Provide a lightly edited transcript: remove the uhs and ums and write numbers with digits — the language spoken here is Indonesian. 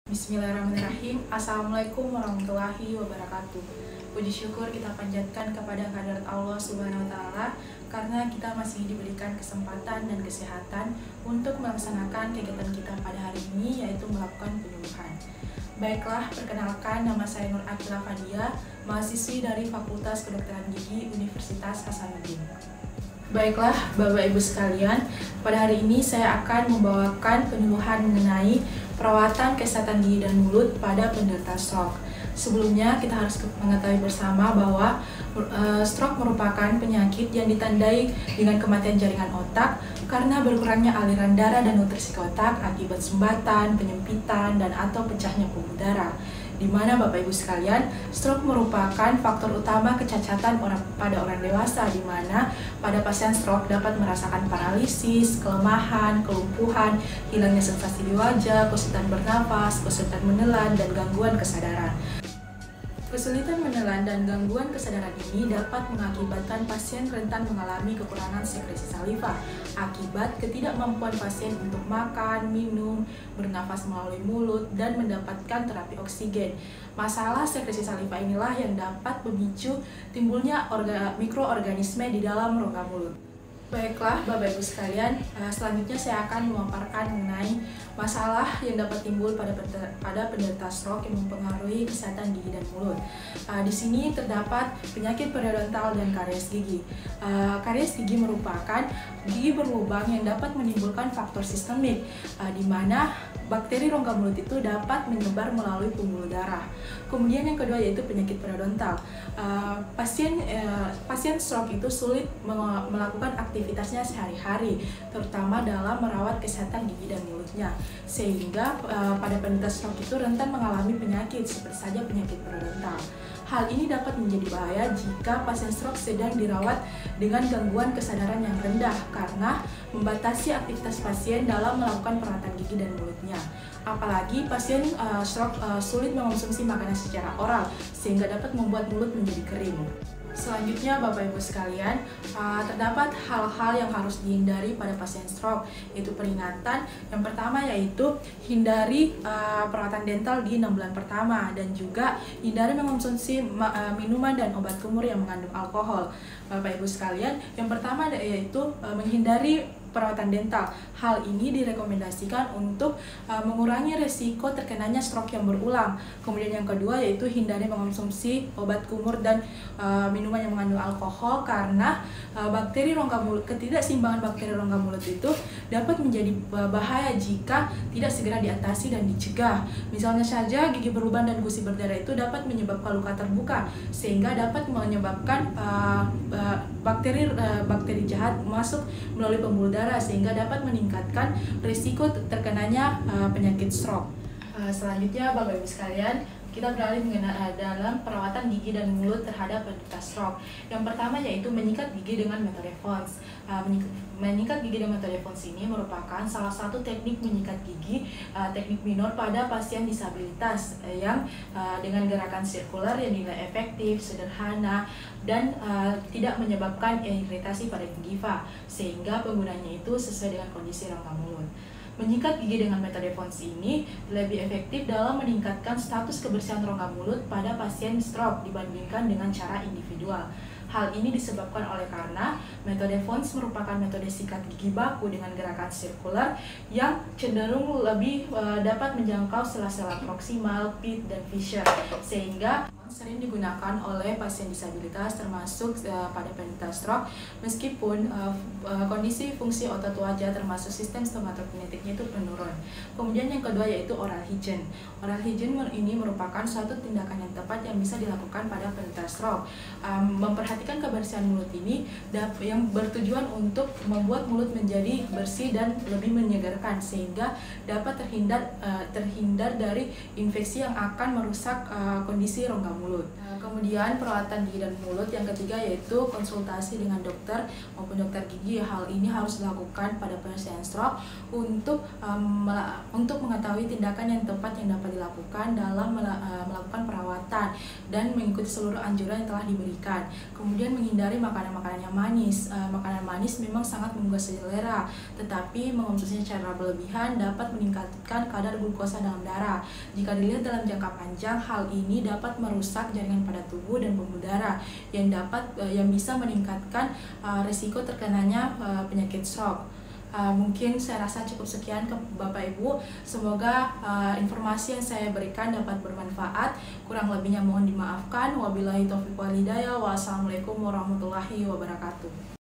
Bismillahirrahmanirrahim. Assalamualaikum warahmatullahi wabarakatuh. Puji syukur kita panjatkan kepada kehadirat Allah Subhanahu wa Ta'ala karena kita masih diberikan kesempatan dan kesehatan untuk melaksanakan kegiatan kita pada hari ini, yaitu melakukan penyuluhan. Baiklah, perkenalkan, nama saya Nur Akila Fadia, mahasiswi dari Fakultas Kedokteran Gigi Universitas Hasanuddin. Baiklah, Bapak Ibu sekalian, pada hari ini saya akan membawakan penyuluhan mengenai perawatan kesehatan gigi dan mulut pada penderita stroke. Sebelumnya, kita harus mengetahui bersama bahwa stroke merupakan penyakit yang ditandai dengan kematian jaringan otak karena berkurangnya aliran darah dan nutrisi ke otak akibat sumbatan, penyempitan, dan atau pecahnya pembuluh darah. Di mana Bapak Ibu sekalian, stroke merupakan faktor utama kecacatan pada orang dewasa, di mana pada pasien stroke dapat merasakan paralisis, kelemahan, kelumpuhan, hilangnya sensasi di wajah, kesulitan bernafas, kesulitan menelan, dan gangguan kesadaran. Kesulitan menelan dan gangguan kesadaran ini dapat mengakibatkan pasien rentan mengalami kekurangan sekresi saliva akibat ketidakmampuan pasien untuk makan, minum, bernafas melalui mulut, dan mendapatkan terapi oksigen. Masalah sekresi saliva inilah yang dapat memicu timbulnya mikroorganisme di dalam rongga mulut. Baiklah, Bapak Ibu sekalian, selanjutnya saya akan memaparkan mengenai masalah yang dapat timbul pada penderita stroke yang mempengaruhi kesehatan gigi dan mulut. Di sini terdapat penyakit periodontal dan karies gigi. Karies gigi merupakan gigi berlubang yang dapat menimbulkan faktor sistemik, di mana bakteri rongga mulut itu dapat menyebar melalui pembuluh darah. Kemudian yang kedua yaitu penyakit periodontal. Pasien stroke itu sulit melakukan aktivitasnya sehari-hari, terutama dalam merawat kesehatan gigi dan mulutnya, sehingga pada penderita stroke itu rentan mengalami penyakit seperti saja penyakit periodontal. Hal ini dapat menjadi bahaya jika pasien stroke sedang dirawat dengan gangguan kesadaran yang rendah karena membatasi aktivitas pasien dalam melakukan perawatan gigi dan mulutnya. Apalagi pasien stroke sulit mengonsumsi makanan secara oral sehingga dapat membuat mulut menjadi kering. Selanjutnya, Bapak Ibu sekalian, terdapat hal-hal yang harus dihindari pada pasien stroke, yaitu peringatan. Yang pertama yaitu hindari perawatan dental di 6 bulan pertama, dan juga hindari mengonsumsi minuman dan obat kumur yang mengandung alkohol. Bapak Ibu sekalian, yang pertama yaitu menghindari perawatan dental. Hal ini direkomendasikan untuk mengurangi resiko terkenanya stroke yang berulang. Kemudian yang kedua yaitu hindari mengonsumsi obat kumur dan minuman yang mengandung alkohol karena ketidakseimbangan bakteri rongga mulut itu dapat menjadi bahaya jika tidak segera diatasi dan dicegah. Misalnya saja gigi berlubang dan gusi berdarah itu dapat menyebabkan luka terbuka sehingga dapat menyebabkan bakteri jahat masuk melalui pembuluh darah sehingga dapat meningkatkan risiko terkenanya penyakit stroke. Selanjutnya, Bapak Ibu sekalian, kita beralih dalam perawatan gigi dan mulut terhadap penderita stroke. Yang pertama yaitu menyikat gigi dengan metode Fons. Menyikat gigi dengan metode Fons ini merupakan salah satu teknik menyikat gigi, teknik minor pada pasien disabilitas yang dengan gerakan sirkular yang dinilai efektif, sederhana, dan tidak menyebabkan iritasi pada gingiva, sehingga penggunanya itu sesuai dengan kondisi rongga mulut. Menyikat gigi dengan metode Fons ini lebih efektif dalam meningkatkan status kebersihan rongga mulut pada pasien stroke dibandingkan dengan cara individual. Hal ini disebabkan oleh karena metode Fons merupakan metode sikat gigi baku dengan gerakan sirkular yang cenderung lebih dapat menjangkau sela-sela proksimal, pit, dan fissure, sehingga sering digunakan oleh pasien disabilitas termasuk pada penderita stroke meskipun kondisi fungsi otot wajah termasuk sistem stomatokinetiknya itu menurun. Kemudian yang kedua yaitu oral hygiene. Oral hygiene ini merupakan suatu tindakan yang tepat yang bisa dilakukan pada penderita stroke. Memperhatikan kebersihan mulut ini yang bertujuan untuk membuat mulut menjadi bersih dan lebih menyegarkan sehingga dapat terhindar dari infeksi yang akan merusak kondisi rongga mulut. mulut. Kemudian perawatan gigi dan mulut yang ketiga yaitu konsultasi dengan dokter maupun dokter gigi. Hal ini harus dilakukan pada pasien stroke untuk mengetahui tindakan yang tepat yang dapat dilakukan dalam melakukan perawatan dan mengikuti seluruh anjuran yang telah diberikan. Kemudian menghindari makanan-makanan yang manis. Makanan manis memang sangat menggugah selera, tetapi mengonsumsinya secara berlebihan dapat meningkatkan kadar glukosa dalam darah. Jika dilihat dalam jangka panjang, hal ini dapat merusak jaringan pada tubuh dan pembuluh darah yang bisa meningkatkan risiko terkenanya penyakit stroke. Mungkin saya rasa cukup sekian ke Bapak Ibu. Semoga informasi yang saya berikan dapat bermanfaat. Kurang lebihnya mohon dimaafkan. Wabillahi taufiq wal hidayah. Wassalamualaikum warahmatullahi wabarakatuh.